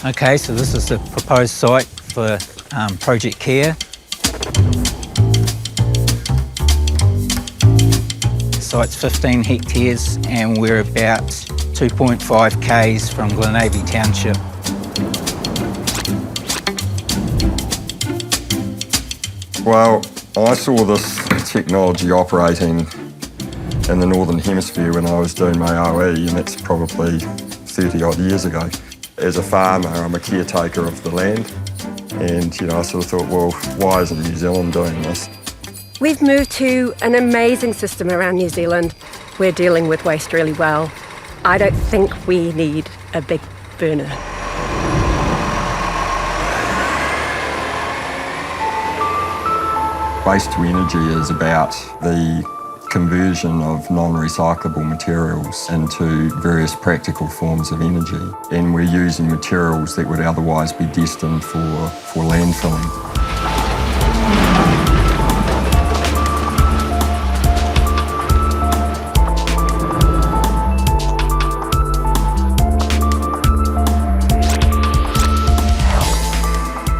Okay, so this is the proposed site for Project Kea. The site's 15 hectares and we're about 2.5 k's from Neti Township. Well, I saw this technology operating in the Northern Hemisphere when I was doing my OE, and that's probably 30 odd years ago. As a farmer, I'm a caretaker of the land, and I sort of thought, well, why isn't New Zealand doing this? We've moved to an amazing system around New Zealand. We're dealing with waste really well. I don't think we need a big burner. Waste to energy is about the conversion of non-recyclable materials into various practical forms of energy. And we're using materials that would otherwise be destined for landfilling.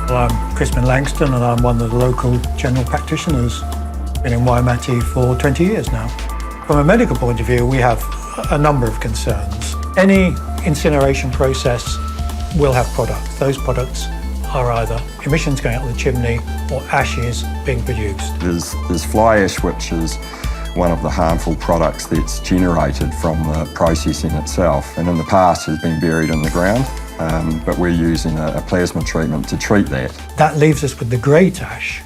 Well, I'm Crispin Langston and I'm one of the local general practitioners. Been in Waimate for 20 years now. From a medical point of view, we have a number of concerns. Any incineration process will have products. Those products are either emissions going out the chimney or ashes being produced. There's fly ash, which is one of the harmful products that's generated from the processing itself, and in the past has been buried in the ground, but we're using a plasma treatment to treat that. That leaves us with the great ash.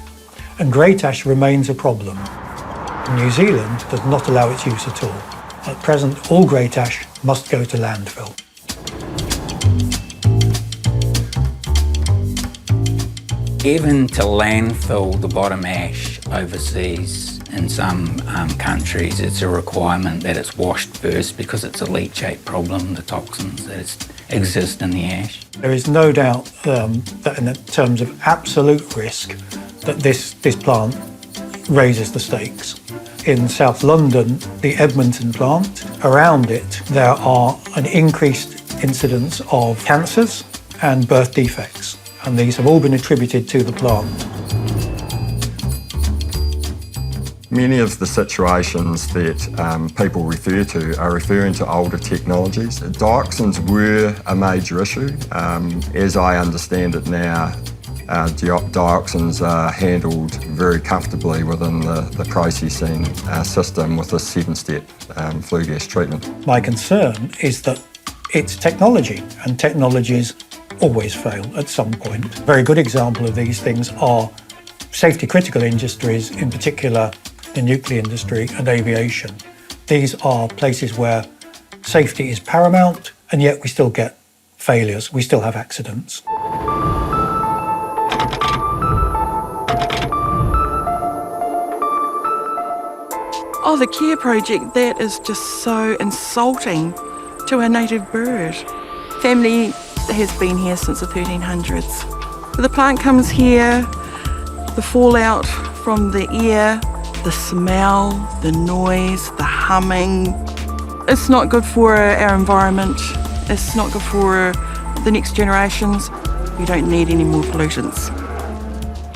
And great ash remains a problem. New Zealand does not allow its use at all. At present, all great ash must go to landfill. Even to landfill the bottom ash overseas, in some countries, it's a requirement that it's washed first because it's a leachate problem, the toxins that exist in the ash. There is no doubt that in terms of absolute risk, that this plant raises the stakes. In South London, the Edmonton plant, around it, there are an increased incidence of cancers and birth defects, and these have all been attributed to the plant. Many of the situations that people refer to are referring to older technologies. Dioxins were a major issue. As I understand it now, dioxins are handled very comfortably within the processing system with a 7-step flue gas treatment. My concern is that it's technology, and technologies always fail at some point. A very good example of these things are safety critical industries, in particular the nuclear industry and aviation. These are places where safety is paramount, and yet we still get failures, we still have accidents. Oh, the Kea project, that is just so insulting to a native bird. Family has been here since the 1300s. The plant comes here, the fallout from the air, the smell, the noise, the humming. It's not good for our environment. It's not good for the next generations. We don't need any more pollutants.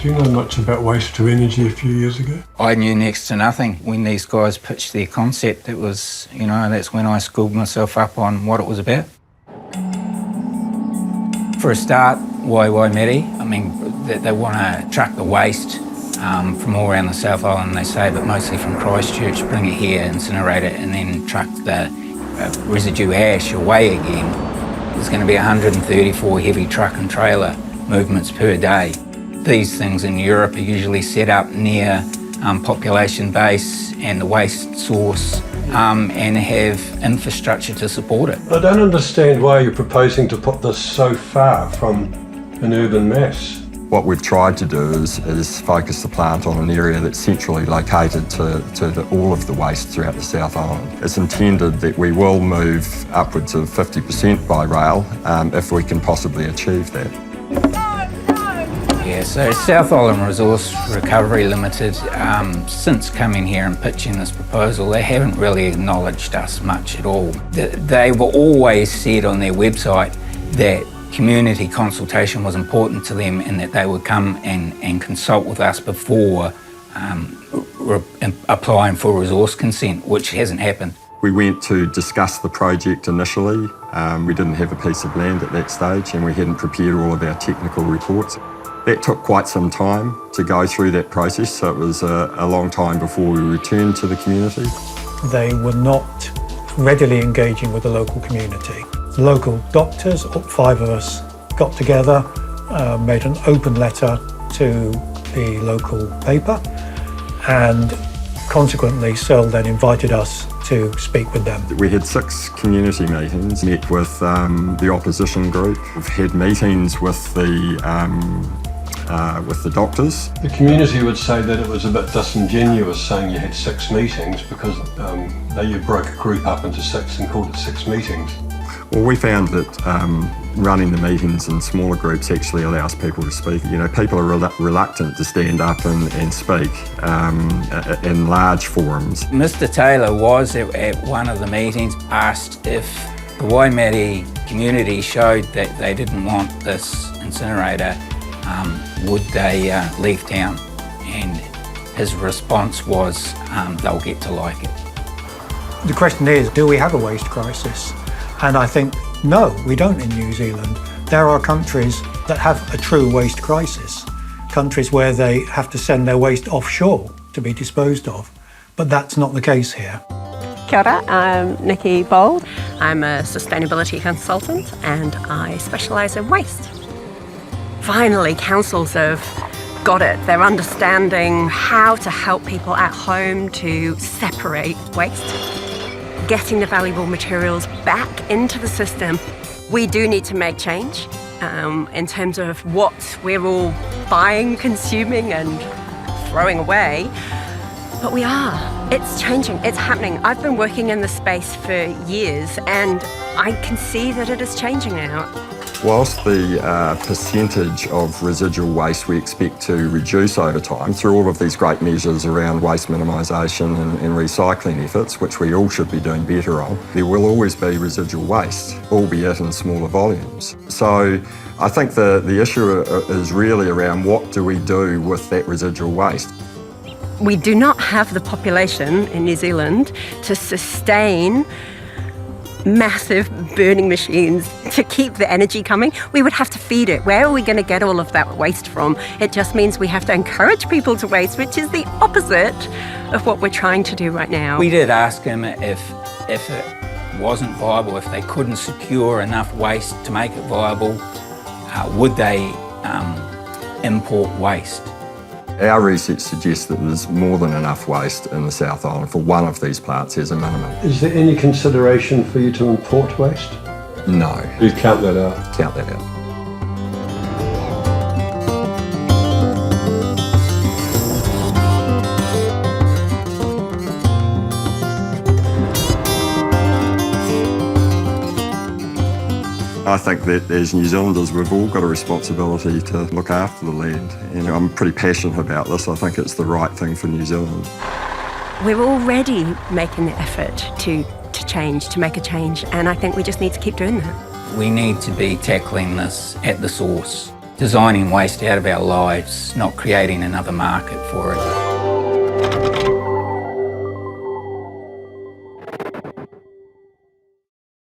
Do you know much about waste to energy a few years ago? I knew next to nothing when these guys pitched their concept. It was, that's when I schooled myself up on what it was about. For a start, why Waimate? I mean, they want to truck the waste from all around the South Island, they say, but mostly from Christchurch, bring it here, incinerate it, and then truck the residue ash away again. There's going to be 134 heavy truck and trailer movements per day. These things in Europe are usually set up near population base and the waste source and have infrastructure to support it. I don't understand why you're proposing to put this so far from an urban mass. What we've tried to do is focus the plant on an area that's centrally located to all of the waste throughout the South Island. It's intended that we will move upwards of 50% by rail if we can possibly achieve that. Yeah, so South Island Resource Recovery Limited, since coming here and pitching this proposal, they haven't really acknowledged us much at all. They were always said on their website that community consultation was important to them and that they would come and consult with us before applying for resource consent, which hasn't happened. We went to discuss the project initially. We didn't have a piece of land at that stage and we hadn't prepared all of our technical reports. That took quite some time to go through that process, so it was a long time before we returned to the community. They were not readily engaging with the local community. The local doctors, 5 of us, got together, made an open letter to the local paper, and consequently SIRRL then invited us to speak with them. We had 6 community meetings, met with the opposition group. We've had meetings with the doctors. The community would say that it was a bit disingenuous saying you had 6 meetings because you broke a group up into 6 and called it 6 meetings. Well, we found that running the meetings in smaller groups actually allows people to speak. You know, people are reluctant to stand up and speak in large forums. Mr Taylor was at one of the meetings, asked if the Waimate community showed that they didn't want this incinerator, would they leave town? And his response was, they'll get to like it. The question is, do we have a waste crisis? And I think, no, we don't in New Zealand. There are countries that have a true waste crisis, countries where they have to send their waste offshore to be disposed of, but that's not the case here. Kia ora, I'm Neti. I'm a sustainability consultant and I specialise in waste. Finally, councils have got it. They're understanding how to help people at home to separate waste, getting the valuable materials back into the system. We do need to make change in terms of what we're all buying, consuming and throwing away. But we are. It's changing. It's happening. I've been working in the space for years and I can see that it is changing now. Whilst the percentage of residual waste we expect to reduce over time through all of these great measures around waste minimisation and recycling efforts, which we all should be doing better on, there will always be residual waste, albeit in smaller volumes. So I think the issue is really around what do we do with that residual waste. We do not have the population in New Zealand to sustain massive burning machines to keep the energy coming. We would have to feed it. Where are we going to get all of that waste from? It just means we have to encourage people to waste, which is the opposite of what we're trying to do right now. We did ask him if it wasn't viable, if they couldn't secure enough waste to make it viable, would they import waste? Our research suggests that there's more than enough waste in the South Island for one of these plants as a minimum. Is there any consideration for you to import waste? No. You'd count that out? Count that out. I think that as New Zealanders, we've all got a responsibility to look after the land. You know, I'm pretty passionate about this. I think it's the right thing for New Zealand. We're already making the effort to change, to make a change, and I think we just need to keep doing that. We need to be tackling this at the source, designing waste out of our lives, not creating another market for it.